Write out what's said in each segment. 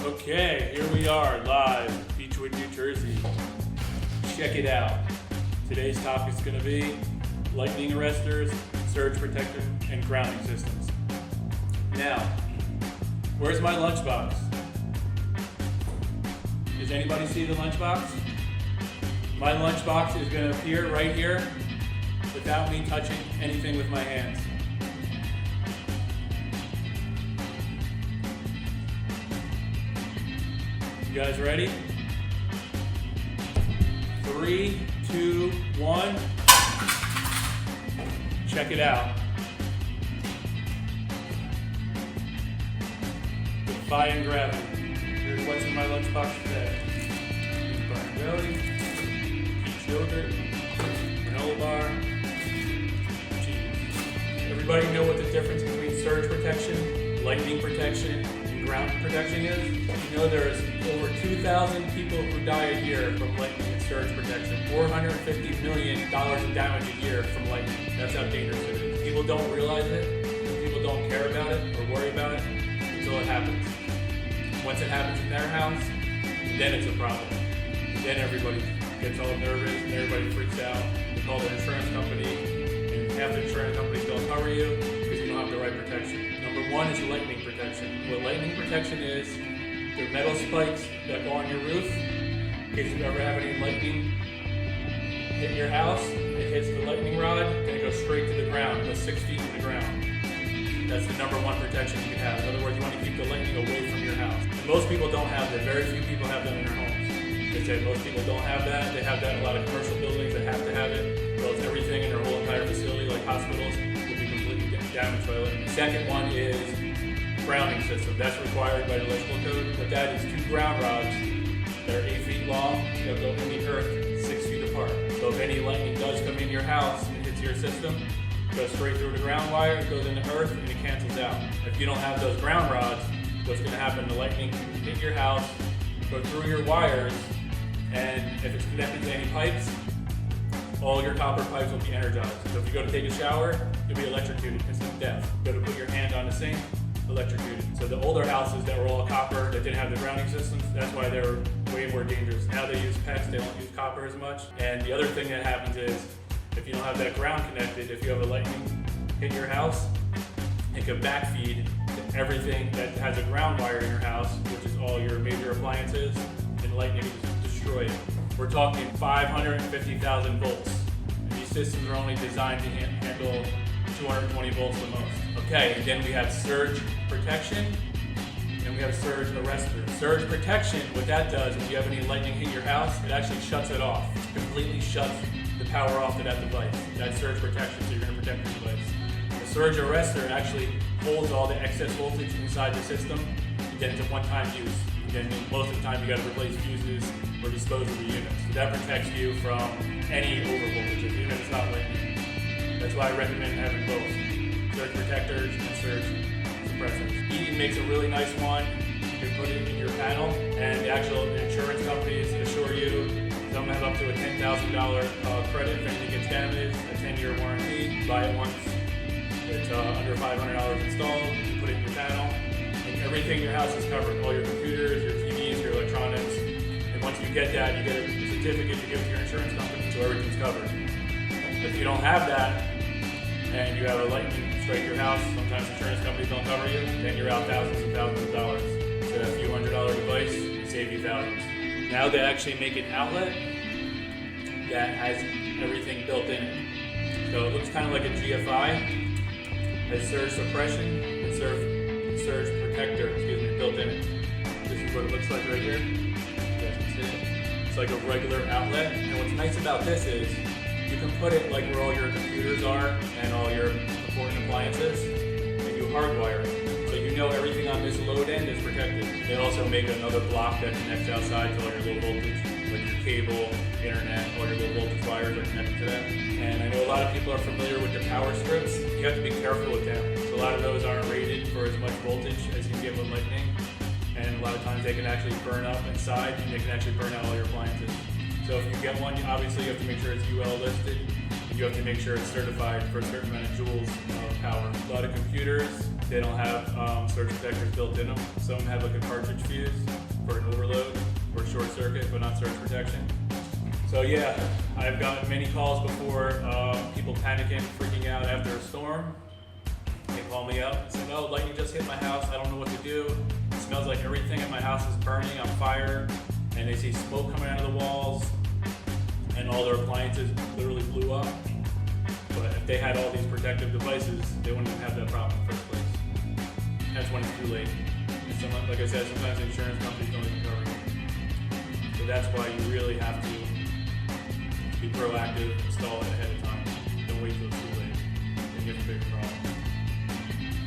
Okay, here we are live, Beechwood, New Jersey. Check it out. Today's topic is going to be lightning arresters, surge protector, and grounding systems. Now, where's my lunchbox? Does anybody see the lunchbox? My lunchbox is going to appear right here without me touching anything with my hands. You guys ready? 3, 2, 1. Check it out. Defying gravity. Here's what's in my lunchbox today. Peanut jelly, peach yogurt, granola bar, cheese. Everybody know what the difference between surge protection, lightning protection, and ground protection is? You know there's over 2,000 people who die a year from lightning and surge protection. $450 million in damage a year from lightning. That's how dangerous it is. People don't realize it. People don't care about it or worry about it until it happens. Once it happens in their house, then it's a problem. Then everybody gets all nervous and everybody freaks out. They call their insurance company, and half the insurance companies don't cover you because you don't have the right protection. Number one is lightning protection. What lightning protection is, they're metal spikes that go on your roof. In case you ever have any lightning hit your house, it hits the lightning rod, and it goes straight to the ground. It goes 6 feet in the ground. That's the number one protection you can have. In other words, you want to keep the lightning away from your house. And most people don't have that. Very few people have that in their homes. They say most people don't have that. They have that in a lot of commercial buildings that have to have it. Well, it's everything in their whole entire facility, like hospitals, will be completely damaged by lightning. The second one is grounding system. That's required by the electrical code. What that is, 2 ground rods that are 8 feet long that go in the earth 6 feet apart. So if any lightning does come in your house and hits your system, it goes straight through the ground wire, it goes into earth, and it cancels out. If you don't have those ground rods, what's going to happen? The lightning can hit your house, go through your wires, and if it's connected to any pipes, all your copper pipes will be energized. So if you go to take a shower, you'll be electrocuted, instant death. Go to put your hand on the sink, electrocuted. So the older houses that were all copper, that didn't have the grounding systems, that's why they were way more dangerous. Now they use PEX, they don't use copper as much. And the other thing that happens is, if you don't have that ground connected, if you have a lightning hit your house, it can backfeed to everything that has a ground wire in your house, which is all your major appliances, and lightning can destroy it. We're talking 550,000 volts. And these systems are only designed to handle 220 volts the most. Okay, and then we have surge protection, and we have surge arrestor. Surge protection, what that does, if you have any lightning hit your house, it actually shuts it off. Completely shuts the power off to that device. That's surge protection, so you're going to protect your device. The surge arrestor actually holds all the excess voltage inside the system, and then it's a one-time use. And then most of the time you got to replace fuses or dispose of the units. So that protects you from any overvoltage, even if it's not lightning. That's why I recommend having both surge protectors and surge suppressors. Eaton makes a really nice one. You can put it in your panel, and the actual insurance companies assure you some have up to a $10,000 credit if anything gets damaged, a 10-year warranty. Buy it once. It's under $500 installed. You put it in your panel, and everything in your house is covered. All your computers, your TVs, your electronics. And once you get that, you get a certificate you give to your insurance company, so everything's covered. If you don't have that, and you have a lightning strike your house, sometimes insurance companies don't cover you, then you're out thousands and thousands of dollars. So a few $100 device can save you thousands. Now they actually make an outlet that has everything built in it. So it looks kind of like a GFI, has surge suppression and surge protector, built in it. This is what it looks like right here. You guys can see it. It's like a regular outlet. And what's nice about this is you can put it like where all your computers are and all your important appliances, and you hardwire it. So you know everything on this load end is protected. They also make another block that connects outside to all your low voltage, like your cable, internet, all your low voltage wires are connected to that. And I know a lot of people are familiar with the power strips. You have to be careful with them. So a lot of those aren't rated for as much voltage as you get with lightning. And a lot of times they can actually burn up inside, and they can actually burn out all your appliances. So if you get one, obviously you have to make sure it's UL listed. You have to make sure it's certified for a certain amount of joules of power. A lot of computers, They don't have surge protectors built in them. Some have like a cartridge fuse for an overload or short circuit, but not surge protection. So yeah, I've gotten many calls before, people panicking, freaking out after a storm. They call me up and say, "Oh, lightning just hit my house, I don't know what to do. It smells like everything in my house is burning on fire." And they see smoke coming out of the walls, and all their appliances literally blew up. But if they had all these protective devices, they wouldn't even have that problem in the first place. That's when it's too late. And like I said, sometimes insurance companies don't even cover it. So that's why you really have to be proactive, install it ahead of time. Don't wait till it's too late, and you have a bigger problem.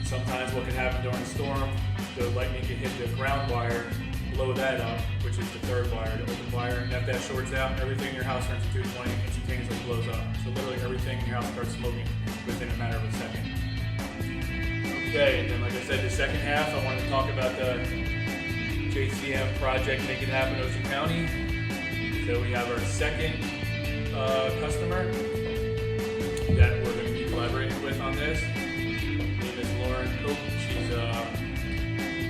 Sometimes what can happen during a storm, the lightning can hit the ground wire, blow that up, which is the third wire, the open wire, and if that shorts out, everything in your house turns to 220, instantaneously blows up. So literally everything in your house starts smoking within a matter of a second. Okay, and then like I said, the second half, I wanted to talk about the JCM project Make It Happen Ocean County. So we have our second customer that we're going to be collaborating with on this. Her name is Lauren Cope. She's a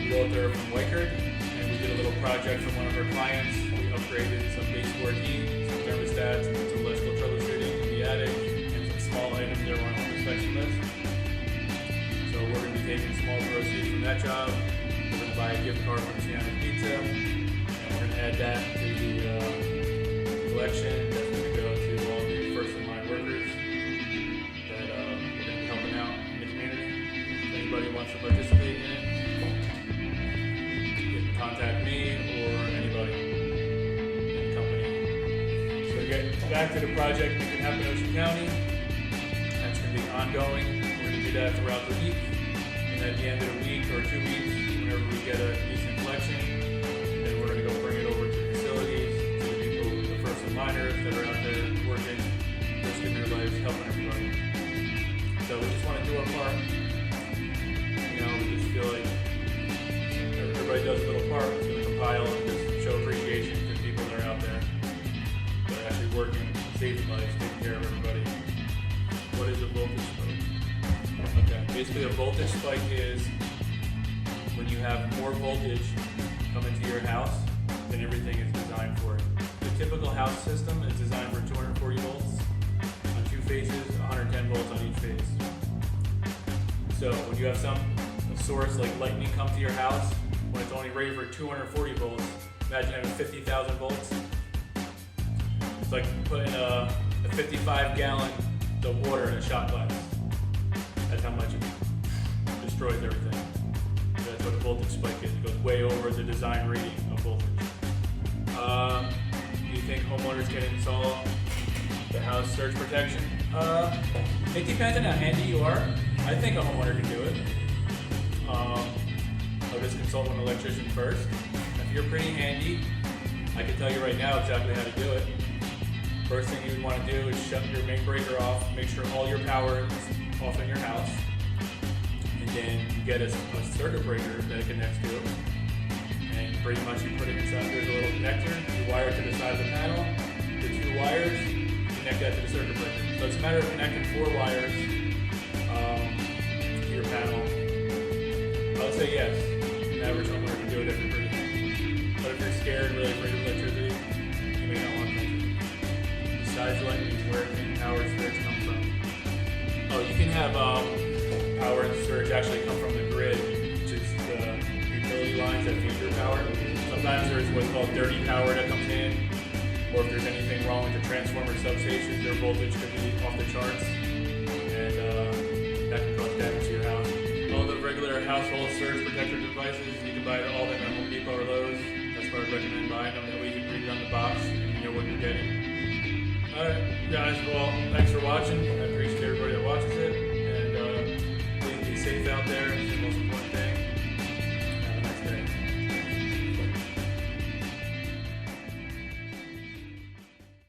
realtor from Wykert, and we did a little project for one of her clients. We upgraded some baseboard heat, some thermostats, and some electrical troubleshooting in the attic, and some small items that were on home inspection list. So we're going to be taking small proceeds from that job. We're going to buy a gift card from Tiana's Pizza, and we're going to add that to the collection. That's going to go to all the first-in-line workers that we're going to be helping out in the community. If anybody wants to participate in it, you can contact me or anybody in the company. So to get back to the project Make It Happen Ocean County, that's going to be ongoing. We're going to do that throughout the week, and at the end of the week or 2 weeks, whenever we get a decent collection, then we're going to go bring it over to the facilities, to the people, the first-in-liners that are out there working, risking their lives, helping everybody. So we just want to do our part. You know, we just feel like everybody does a little part. It's going to compile and just show appreciation to people that are out there that are actually working, saving lives, taking care of everybody. What is a voltage spike? Okay, basically a voltage spike is when you have more voltage come into your house than everything is designed for. The typical house system is designed for 240 volts on two phases, 110 volts on each phase. So when you have some source like lightning come to your house, when it's only rated for 240 volts, imagine having 50,000 volts. It's like putting a 55-gallon of water in a shot glass. That's how much it destroys everything. That's what a voltage spike is. It goes way over the design rating of voltage. Do you think homeowners can install the house surge protection? It depends on how handy you are. I think a homeowner can do it. I'll just consult with an electrician first. If you're pretty handy, I can tell you right now exactly how to do it. First thing you would want to do is shut your main breaker off, make sure all your power is off in your house, and then you get a circuit breaker that it connects to, and pretty much you put it inside, there's a little connector, you wire it to the side of the panel, the two wires, connect that to the circuit breaker. So it's a matter of connecting 4 wires to your panel. I would say yes, an average homeowner can do it if you're pretty handy. But if you're scared, really afraid of electricity, you may not want to. Besides lightning, where can power and surge come from? Oh, you can have power and surge actually come from the grid, which is the utility lines that feed your power. Sometimes there's what's called dirty power that comes in, or if there's anything wrong with the transformer substations, their voltage could be off the charts, and that can cause damage to your house. All the regular household surge protector devices, you can buy all them at Home Depot or Lowe's. That's why I recommend buying them, that way you can read it on the box and you know what you're getting. Alright, guys, well, thanks for watching. I appreciate everybody that watches it, and please be safe out there. It's the most